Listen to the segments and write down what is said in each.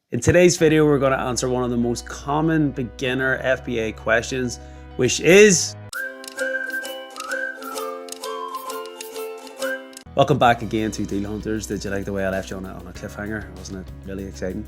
In today's video, we're going to answer one of the most common beginner FBA questions, which is... Welcome back again to Deal Hunters. Did you like the way I left you on a cliffhanger? Wasn't it really exciting?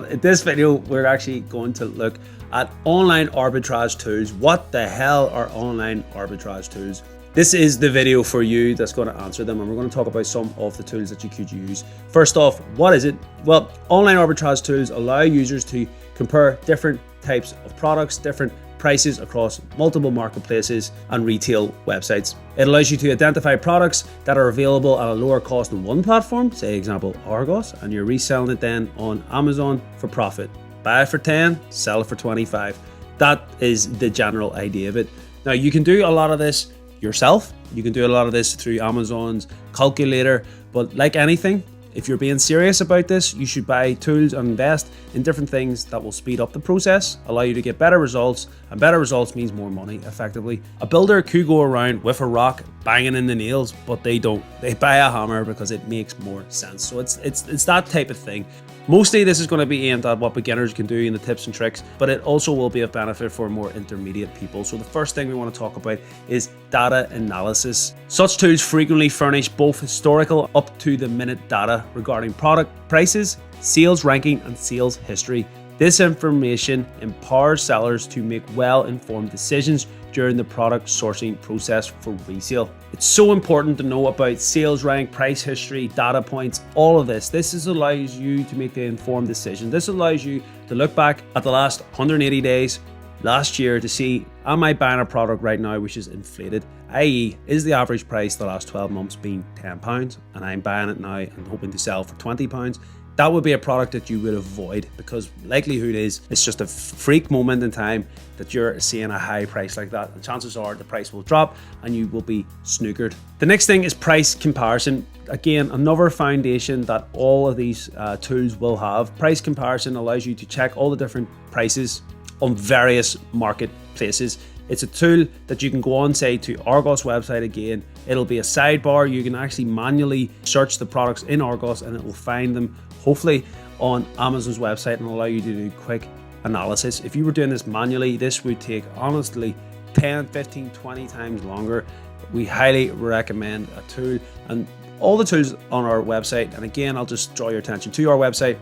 In this video, we're actually going to look at online arbitrage tools. What the hell are online arbitrage tools? This is the video for you that's going to answer them, and we're going to talk about some of the tools that you could use. First off, what is it? Well, online arbitrage tools allow users to compare different types of products, different prices across multiple marketplaces and retail websites. It allows you to identify products that are available at a lower cost on one platform, say example Argos, and you're reselling it then on Amazon for profit. Buy it for 10, sell it for 25. That is the general idea of it. Now, you can do a lot of this yourself. You can do a lot of this through Amazon's calculator, but like anything, if you're being serious about this, you should buy tools and invest in different things that will speed up the process, allow you to get better results, and better results means more money, effectively. A builder could go around with a rock banging in the nails, but they don't. They buy a hammer because it makes more sense. So it's that type of thing. Mostly this is going to be aimed at what beginners can do in the tips and tricks, but it also will be of benefit for more intermediate people. So the first thing we want to talk about is data analysis. Such tools frequently furnish both historical up to the minute data regarding product prices, sales ranking, and sales history. This information empowers sellers to make well-informed decisions during the product sourcing process for resale. It's so important to know about sales rank, price history, data points, all of this. This allows you to make the informed decision. This allows you to look back at the last 180 days, last year, to see, am I buying a product right now which is inflated? i.e., is the average price the last 12 months been £10 and I'm buying it now and hoping to sell for £20? That would be a product that you would avoid, because likelihood is it's just a freak moment in time that you're seeing a high price like that, and chances are the price will drop and you will be snookered. The next thing is price comparison. Again, another foundation that all of these tools will have. Price comparison allows you to check all the different prices on various marketplaces. It's a tool that you can go on, say, to Argos website again. It'll be a sidebar. You can actually manually search the products in Argos and it will find them hopefully on Amazon's website and allow you to do quick analysis. If you were doing this manually, this would take honestly 10, 15, 20 times longer. We highly recommend a tool, and all the tools on our website. And again, I'll just draw your attention to our website.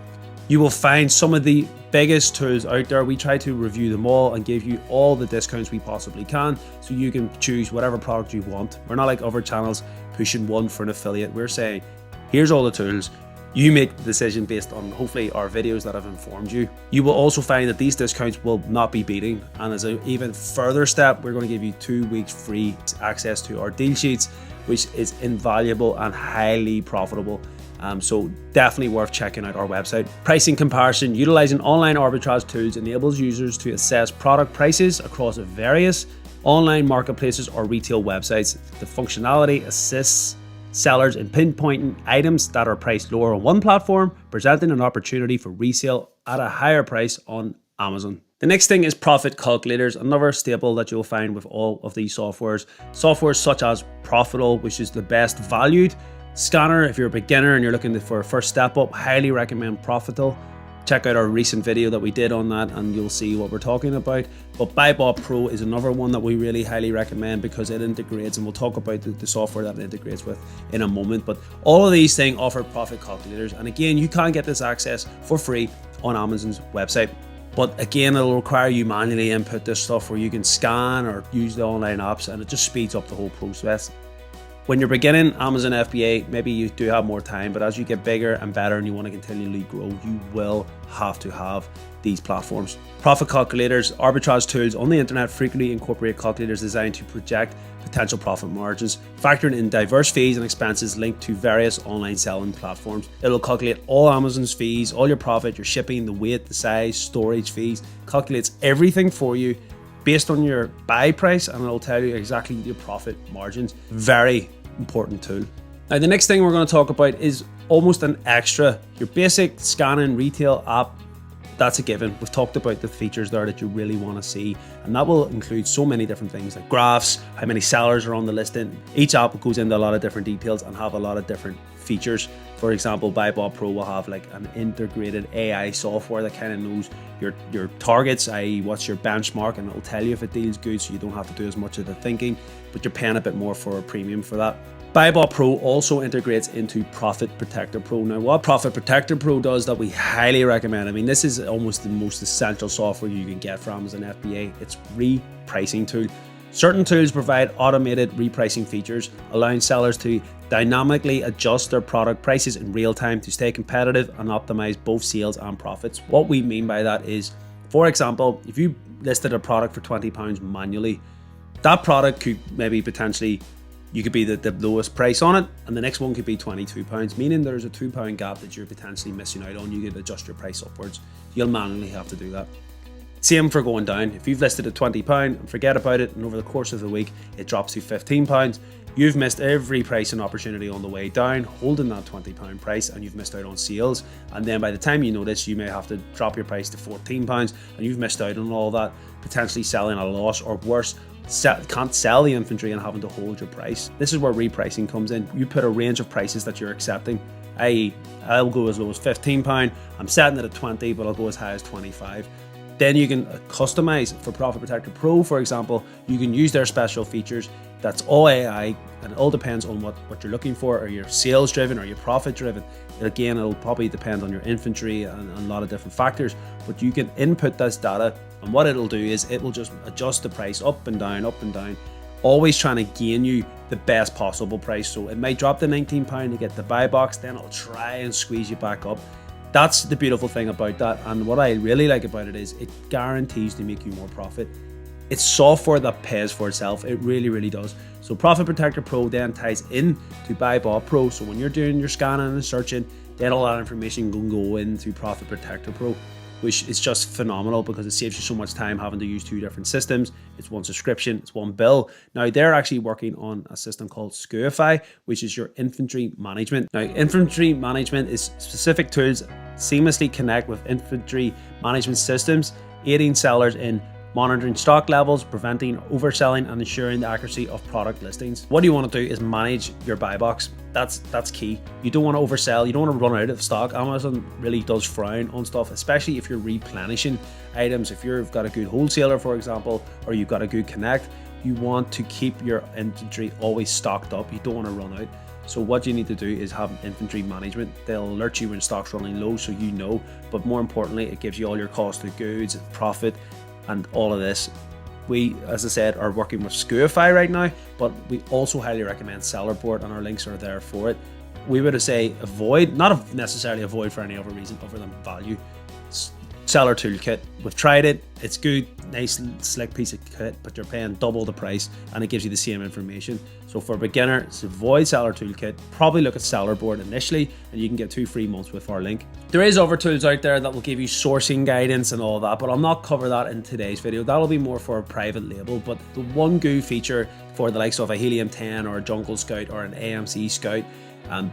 You will find some of the biggest tools out there. We try to review them all and give you all the discounts we possibly can, so you can choose whatever product you want. We're not like other channels pushing one for an affiliate. We're saying, here's all the tools. You make the decision based on hopefully our videos that have informed you. You will also find that these discounts will not be beating. And as an even further step, we're going to give you 2 weeks free access to our deal sheets, which is invaluable and highly profitable. So definitely worth checking out our website. Pricing comparison. Utilizing online arbitrage tools enables users to assess product prices across various online marketplaces or retail websites. The functionality assists sellers in pinpointing items that are priced lower on one platform, presenting an opportunity for resale at a higher price on Amazon. The next thing is profit calculators, another staple that you'll find with all of these softwares. Softwares such as PROFITL, which is the best valued scanner. If you're a beginner and you're looking for a first step up, highly recommend PROFITL. Check out our recent video that we did on that and you'll see what we're talking about. But BuyBot Pro is another one that we really highly recommend because it integrates, and we'll talk about the software that it integrates with in a moment. But all of these things offer profit calculators, and again, you can get this access for free on Amazon's website. But again, it'll require you manually input this stuff where you can scan or use the online apps, and it just speeds up the whole process. When you're beginning Amazon FBA, maybe you do have more time, but as you get bigger and better and you want to continually grow, you will have to have these platforms. Profit calculators, arbitrage tools on the internet frequently incorporate calculators designed to project potential profit margins, factoring in diverse fees and expenses linked to various online selling platforms. It'll calculate all Amazon's fees, all your profit, your shipping, the weight, the size, storage fees, calculates everything for you based on your buy price, and it'll tell you exactly your profit margins. Very important tool. Now, the next thing we're going to talk about is almost an extra. Your basic scanning retail app, that's a given. We've talked about the features there that you really want to see, and that will include so many different things like graphs, how many sellers are on the listing. Each app goes into a lot of different details and have a lot of different features. For example, BuyBot Pro will have like an integrated AI software that kind of knows your targets, i.e. what's your benchmark, and it'll tell you if a deal's good, so you don't have to do as much of the thinking, but you're paying a bit more for a premium for that. BuyBot Pro also integrates into Profit Protector Pro. Now, what Profit Protector Pro does that we highly recommend, I mean, this is almost the most essential software you can get from as an FBA. It's repricing tool. Certain tools provide automated repricing features, allowing sellers to dynamically adjust their product prices in real time to stay competitive and optimize both sales and profits. What we mean by that is, for example, if you listed a product for £20 manually, that product could maybe potentially, you could be the lowest price on it, and the next one could be £22, meaning there's a £2 gap that you're potentially missing out on. You could adjust your price upwards. You'll manually have to do that. Same for going down. If you've listed at £20 and forget about it, and over the course of the week it drops to £15, you've missed every pricing opportunity on the way down, holding that £20 price, and you've missed out on sales. And then by the time you notice, you may have to drop your price to £14, and you've missed out on all that, potentially selling a loss, or worse, can't sell the inventory and having to hold your price. This is where repricing comes in. You put a range of prices that you're accepting, i.e. I'll go as low as £15, I'm setting it at 20, but I'll go as high as 25. Then you can customize. For Profit Protector Pro, for example, you can use their special features. That's all AI, and it all depends on what you're looking for. Are you sales driven? Are you profit driven? Again, it'll probably depend on your inventory and a lot of different factors, but you can input this data, and what it'll do is it will just adjust the price up and down, always trying to gain you the best possible price. So it might drop to £19 to get the buy box, then it'll try and squeeze you back up. That's the beautiful thing about that, and what I really like about it is it guarantees to make you more profit. It's software that pays for itself. It really, really does. So Profit Protector Pro then ties in to BuyBot Pro. So when you're doing your scanning and searching, then all that information can go into Profit Protector Pro, which is just phenomenal because it saves you so much time having to use two different systems. It's one subscription, it's one bill. Now they're actually working on a system called Scoify, which is your inventory management. Now inventory management is specific tools seamlessly connect with inventory management systems, aiding sellers in monitoring stock levels, preventing overselling, and ensuring the accuracy of product listings. What you want to do is manage your buy box. That's key. You don't want to oversell. You don't want to run out of stock. Amazon really does frown on stuff, especially if you're replenishing items. If you've got a good wholesaler, for example, or you've got a good connect, you want to keep your inventory always stocked up. You don't want to run out. So what you need to do is have inventory management. They'll alert you when stock's running low, so you know, but more importantly, it gives you all your cost of goods, profit, and all of this. We, as I said, are working with Scoify right now, but we also highly recommend Sellerboard, and our links are there for it. We would say avoid, not necessarily avoid for any other reason other than value, Seller Toolkit. We've tried it, it's good, nice slick piece of kit, but you're paying double the price and it gives you the same information. So for beginners, avoid Seller Toolkit, probably look at Sellerboard initially, and you can get 2 free months with our link. There is other tools out there that will give you sourcing guidance and all that, but I'll not cover that in today's video. That'll be more for a private label. But the one good feature for the likes of a Helium 10 or a Jungle Scout or an AMC Scout,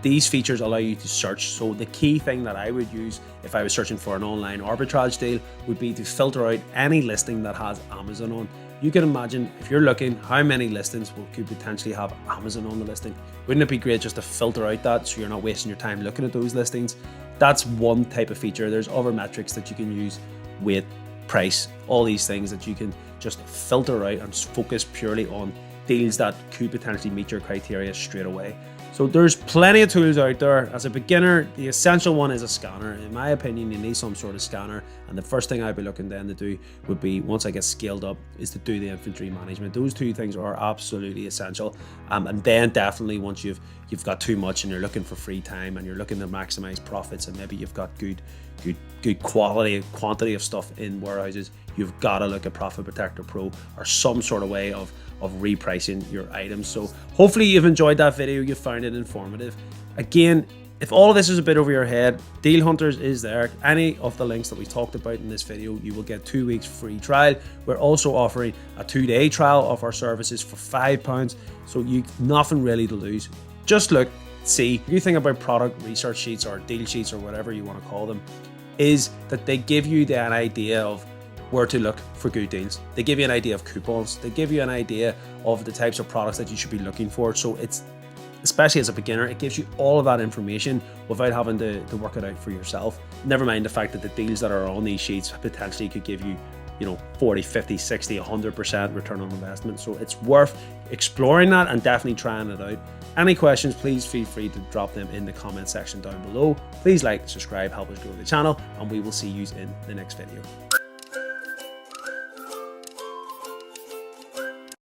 these features allow you to search. So the key thing that I would use if I was searching for an online arbitrage deal would be to filter out any listing that has Amazon on. You can imagine if you're looking how many listings could potentially have Amazon on the listing. Wouldn't it be great just to filter out that so you're not wasting your time looking at those listings? That's one type of feature. There's other metrics that you can use, weight, price, all these things that you can just filter out and focus purely on deals that could potentially meet your criteria straight away. So there's plenty of tools out there. As a beginner, the essential one is a scanner. In my opinion, you need some sort of scanner. And the first thing I'd be looking then to do would be, once I get scaled up, is to do the inventory management. Those two things are absolutely essential. And then definitely once you've got too much and you're looking for free time and you're looking to maximize profits, and maybe you've got good quality, quantity of stuff in warehouses, you've got to look at Profit Protector Pro or some sort of way of repricing your items. So hopefully you've enjoyed that video, you found it informative. Again, if all of this is a bit over your head, Deal Hunters is there. Any of the links that we talked about in this video, you will get 2 weeks free trial. We're also offering a 2-day trial of our services for £5. So you've nothing really to lose. Just look, see. The good thing about product research sheets or deal sheets or whatever you want to call them is that they give you an idea of where to look for good deals. They give you an idea of coupons. They give you an idea of the types of products that you should be looking for. So it's especially as a beginner, it gives you all of that information without having to work it out for yourself. Never mind the fact that the deals that are on these sheets potentially could give you, 40, 50, 60, 100% return on investment. So it's worth exploring that and definitely trying it out. Any questions, please feel free to drop them in the comment section down below. Please like, subscribe, help us grow the channel, and we will see you in the next video.